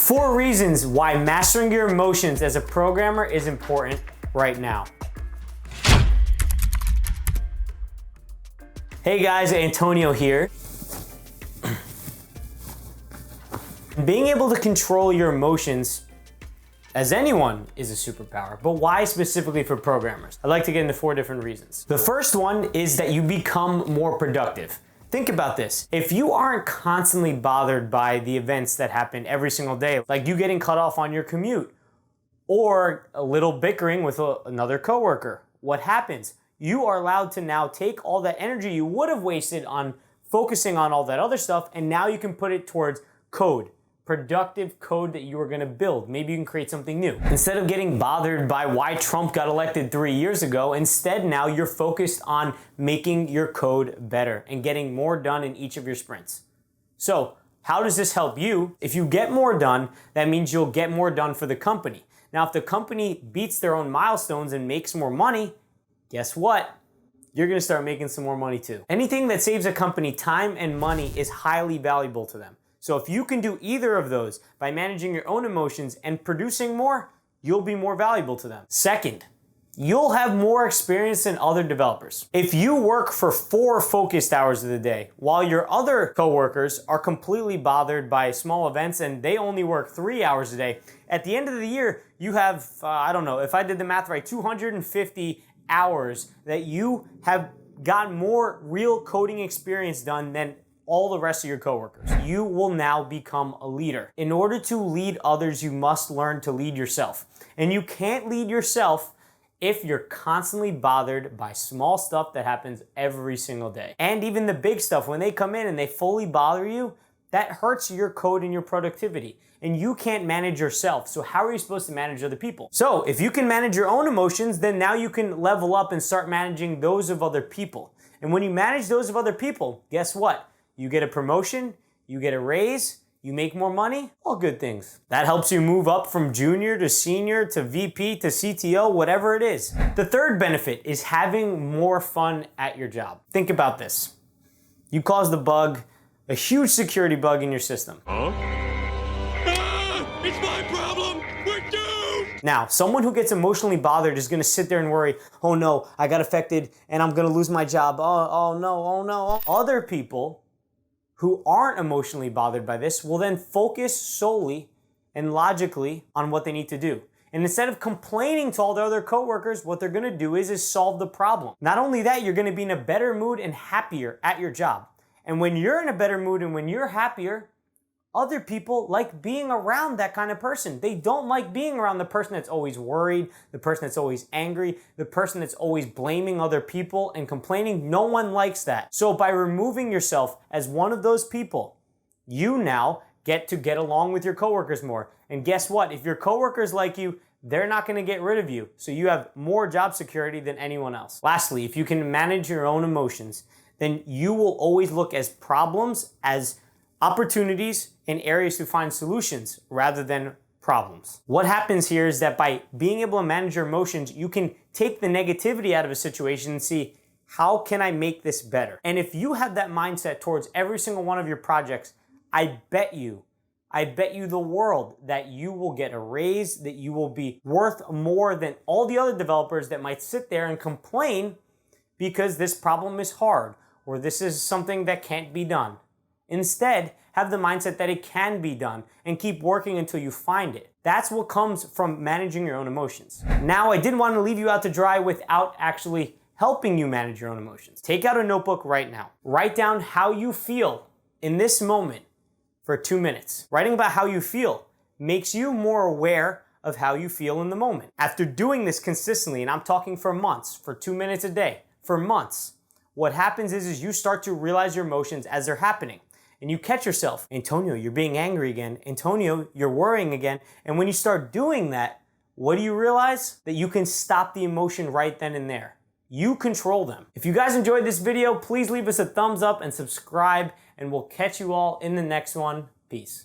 4 reasons why mastering your emotions as a programmer is important right now. Hey guys, Antonio here. Being able to control your emotions as anyone is a superpower, but why specifically for programmers? I'd like to get into 4 different reasons. The first one is that you become more productive. Think about this. If you aren't constantly bothered by the events that happen every single day, like you getting cut off on your commute or a little bickering with another coworker, what happens? You are allowed to now take all that energy you would have wasted on focusing on all that other stuff, and now you can put it towards code. Productive code that you are going to build. Maybe you can create something new. Instead of getting bothered by why Trump got elected 3 years ago, instead now you're focused on making your code better and getting more done in each of your sprints. So how does this help you? If you get more done, that means you'll get more done for the company. Now, if the company beats their own milestones and makes more money, guess what? You're going to start making some more money too. Anything that saves a company time and money is highly valuable to them. So if you can do either of those by managing your own emotions and producing more, you'll be more valuable to them. Second, you'll have more experience than other developers. If you work for 4 focused hours of the day, while your other coworkers are completely bothered by small events and they only work 3 hours a day, at the end of the year, you have, I don't know, if I did the math right, 250 hours that you have got more real coding experience done than all the rest of your coworkers. You will now become a leader. In order to lead others, you must learn to lead yourself. And you can't lead yourself if you're constantly bothered by small stuff that happens every single day. And even the big stuff, when they come in and they fully bother you, that hurts your code and your productivity. And you can't manage yourself. So how are you supposed to manage other people? So if you can manage your own emotions, then now you can level up and start managing those of other people. And when you manage those of other people, guess what? You get a promotion, you get a raise, you make more money, all good things. That helps you move up from junior to senior to VP to CTO, whatever it is. The third benefit is having more fun at your job. Think about this. You caused a bug, a huge security bug in your system. It's my problem! We're doomed! Now, someone who gets emotionally bothered is gonna sit there and worry, oh no, I got affected and I'm gonna lose my job, oh no. Other people who aren't emotionally bothered by this will then focus solely and logically on what they need to do. And instead of complaining to all their other coworkers, what they're gonna do is solve the problem. Not only that, you're gonna be in a better mood and happier at your job. And when you're in a better mood and when you're happier, other people like being around that kind of person. They don't like being around the person that's always worried, the person that's always angry, the person that's always blaming other people and complaining. No one likes that. So by removing yourself as one of those people, you now get to get along with your coworkers more. And guess what? If your coworkers like you, they're not going to get rid of you. So you have more job security than anyone else. Lastly, if you can manage your own emotions, then you will always look as problems as opportunities and areas to find solutions rather than problems. What happens here is that by being able to manage your emotions, you can take the negativity out of a situation and see, how can I make this better? And if you have that mindset towards every single one of your projects, I bet you the world that you will get a raise, that you will be worth more than all the other developers that might sit there and complain because this problem is hard or this is something that can't be done. Instead, have the mindset that it can be done and keep working until you find it. That's what comes from managing your own emotions. Now, I didn't want to leave you out to dry without actually helping you manage your own emotions. Take out a notebook right now. Write down how you feel in this moment for 2 minutes. Writing about how you feel makes you more aware of how you feel in the moment. After doing this consistently, and I'm talking for months, for 2 minutes a day, for months, what happens is you start to realize your emotions as they're happening. And you catch yourself, Antonio, you're being angry again. Antonio, you're worrying again. And when you start doing that, what do you realize? That you can stop the emotion right then and there. You control them. If you guys enjoyed this video, please leave us a thumbs up and subscribe, and we'll catch you all in the next one. Peace.